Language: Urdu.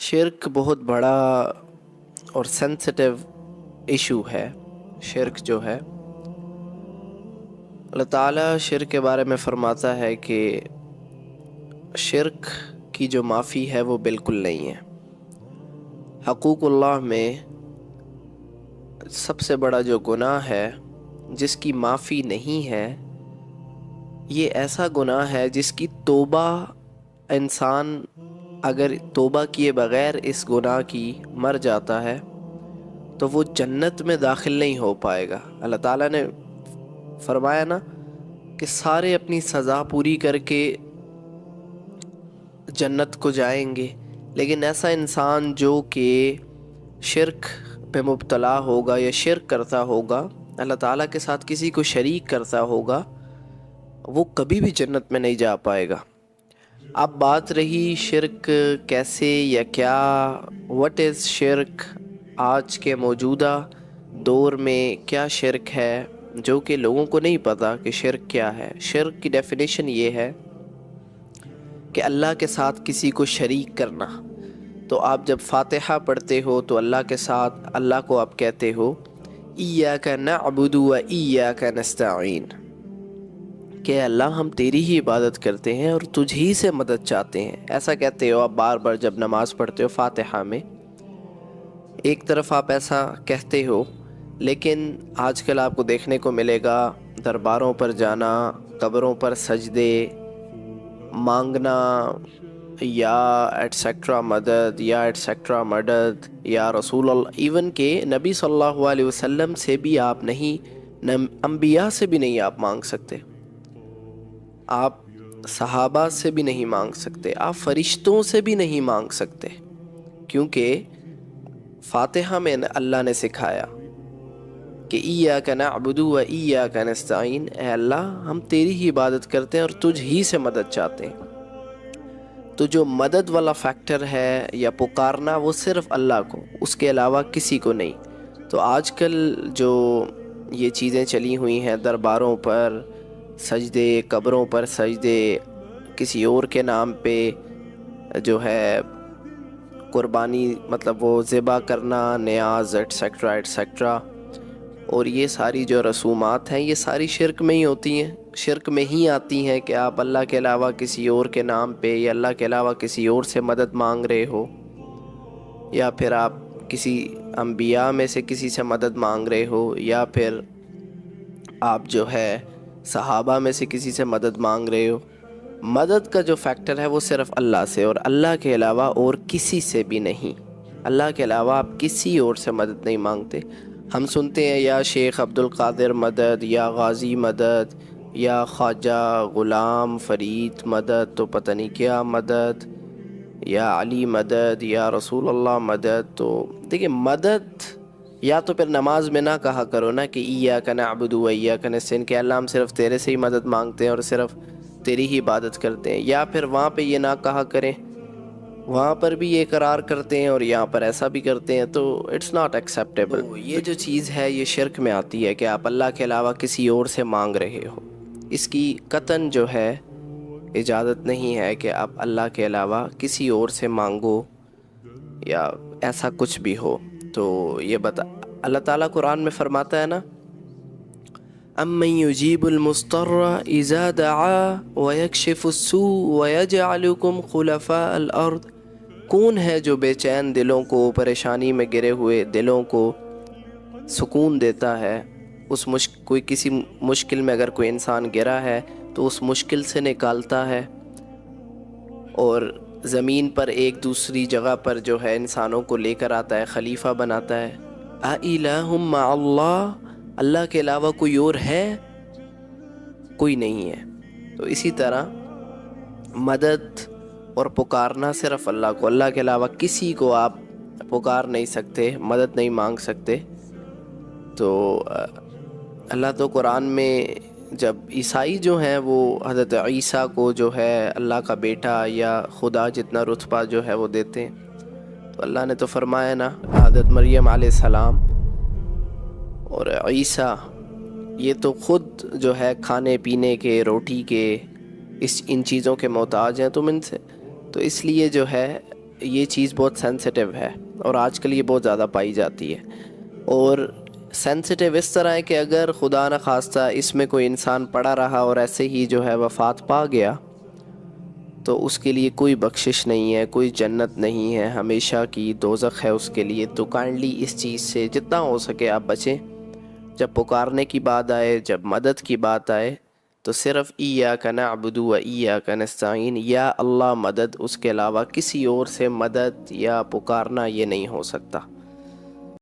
شرک بہت بڑا اور سینسٹیو ایشو ہے۔ شرک جو ہے، اللہ تعالیٰ شرک کے بارے میں فرماتا ہے کہ شرک کی جو معافی ہے وہ بالکل نہیں ہے۔ حقوق اللہ میں سب سے بڑا جو گناہ ہے جس کی معافی نہیں ہے، یہ ایسا گناہ ہے جس کی توبہ انسان اگر توبہ کیے بغیر اس گناہ کی مر جاتا ہے تو وہ جنت میں داخل نہیں ہو پائے گا۔ اللہ تعالیٰ نے فرمایا نا کہ سارے اپنی سزا پوری کر کے جنت کو جائیں گے، لیکن ایسا انسان جو کہ شرک پہ مبتلا ہوگا یا شرک کرتا ہوگا، اللہ تعالیٰ کے ساتھ کسی کو شریک کرتا ہوگا، وہ کبھی بھی جنت میں نہیں جا پائے گا۔ اب بات رہی شرک کیسے یا کیا، وٹ از شرک، آج کے موجودہ دور میں کیا شرک ہے جو کہ لوگوں کو نہیں پتہ کہ شرک کیا ہے۔ شرک کی ڈیفینیشن یہ ہے کہ اللہ کے ساتھ کسی کو شریک کرنا۔ تو آپ جب فاتحہ پڑھتے ہو تو اللہ کے ساتھ اللہ کو آپ کہتے ہو ایاک نعبد و ایاک نستعین، کہ اللہ ہم تیری ہی عبادت کرتے ہیں اور تجھ ہی سے مدد چاہتے ہیں۔ ایسا کہتے ہو آپ بار بار جب نماز پڑھتے ہو فاتحہ میں، ایک طرف آپ ایسا کہتے ہو، لیکن آج کل آپ کو دیکھنے کو ملے گا درباروں پر جانا، قبروں پر سجدے مانگنا، یا ایٹسیکٹرا مدد، یا ایٹسیکٹرا مدد، یا رسول اللہ، ایون کہ نبی صلی اللہ علیہ وسلم سے بھی آپ نہیں، انبیاء سے بھی نہیں آپ مانگ سکتے، آپ صحابہ سے بھی نہیں مانگ سکتے، آپ فرشتوں سے بھی نہیں مانگ سکتے، کیونکہ فاتحہ میں اللہ نے سکھایا کہ ایاک نعبد و ایاک نستعین، اے اللہ ہم تیری ہی عبادت کرتے ہیں اور تجھ ہی سے مدد چاہتے ہیں۔ تو جو مدد والا فیکٹر ہے یا پکارنا، وہ صرف اللہ کو، اس کے علاوہ کسی کو نہیں۔ تو آج کل جو یہ چیزیں چلی ہوئی ہیں، درباروں پر سجدے، قبروں پر سجدے، کسی اور کے نام پہ جو ہے قربانی، مطلب وہ ذبح کرنا، نیاز ایٹسیکٹرا ایٹسیکٹرا، اور یہ ساری جو رسومات ہیں یہ ساری شرک میں ہی ہوتی ہیں، شرک میں ہی آتی ہیں کہ آپ اللہ کے علاوہ کسی اور کے نام پہ یا اللہ کے علاوہ کسی اور سے مدد مانگ رہے ہو، یا پھر آپ کسی انبیاء میں سے کسی سے مدد مانگ رہے ہو، یا پھر آپ جو ہے صحابہ میں سے کسی سے مدد مانگ رہے ہو۔ مدد کا جو فیکٹر ہے وہ صرف اللہ سے، اور اللہ کے علاوہ اور کسی سے بھی نہیں۔ اللہ کے علاوہ آپ کسی اور سے مدد نہیں مانگتے۔ ہم سنتے ہیں یا شیخ عبد القادر مدد، یا غازی مدد، یا خواجہ غلام فرید مدد، تو پتہ نہیں کیا مدد، یا علی مدد، یا رسول اللہ مدد۔ تو دیکھیں، مدد یا تو پھر نماز میں نہ کہا کرو نا کہ ایاک نعبد و ایاک نستعین، کہ اللہ ہم صرف تیرے سے ہی مدد مانگتے ہیں اور صرف تیری ہی عبادت کرتے ہیں، یا پھر وہاں پہ یہ نہ کہا کریں، وہاں پر بھی یہ اقرار کرتے ہیں اور یہاں پر ایسا بھی کرتے ہیں، تو اٹس ناٹ ایکسیپٹیبل۔ یہ جو چیز ہے یہ شرک میں آتی ہے کہ آپ اللہ کے علاوہ کسی اور سے مانگ رہے ہو۔ اس کی قطعاً جو ہے اجازت نہیں ہے کہ آپ اللہ کے علاوہ کسی اور سے مانگو یا ایسا کچھ بھی ہو۔ تو یہ اللہ تعالیٰ قرآن میں فرماتا ہے نا، امن یجیب المضطر اذا دعا ویکشف السوء ویجعلکم خلفاء الارض، کون ہے جو بے چین دلوں کو، پریشانی میں گرے ہوئے دلوں کو سکون دیتا ہے؟ کوئی کسی مشکل میں اگر کوئی انسان گرا ہے تو اس مشکل سے نکالتا ہے، اور زمین پر ایک دوسری جگہ پر جو ہے انسانوں کو لے کر آتا ہے، خلیفہ بناتا ہے۔ اِلٰہٌ مع اللہ، اللہ کے علاوہ کوئی اور ہے؟ کوئی نہیں ہے۔ تو اسی طرح مدد اور پکارنا صرف اللہ کو، اللہ کے علاوہ کسی کو آپ پکار نہیں سکتے، مدد نہیں مانگ سکتے۔ تو اللہ تو قرآن میں جب عیسائی جو ہیں وہ حضرت عیسیٰ کو جو ہے اللہ کا بیٹا یا خدا جتنا رتبہ جو ہے وہ دیتے ہیں، تو اللہ نے تو فرمایا نا، حضرت مریم علیہ السلام اور عیسیٰ یہ تو خود جو ہے کھانے پینے کے، روٹی کے، ان چیزوں کے محتاج ہیں تم ان سے، تو اس لیے جو ہے یہ چیز بہت سینسٹیو ہے اور آج کل یہ بہت زیادہ پائی جاتی ہے. اور سینسٹیو اس طرح ہے کہ اگر خدا نخواستہ اس میں کوئی انسان پڑا رہا اور ایسے ہی جو ہے وفات پا گیا تو اس کے لیے کوئی بخشش نہیں ہے، کوئی جنت نہیں ہے، ہمیشہ کی دوزخ ہے اس کے لیے. تو کائنڈلی اس چیز سے جتنا ہو سکے آپ بچیں. جب پکارنے کی بات آئے، جب مدد کی بات آئے تو صرف ایاک نعبد و ایاک نستعین، یا اللہ مدد، اس کے علاوہ کسی اور سے مدد یا پکارنا یہ نہیں ہو سکتا.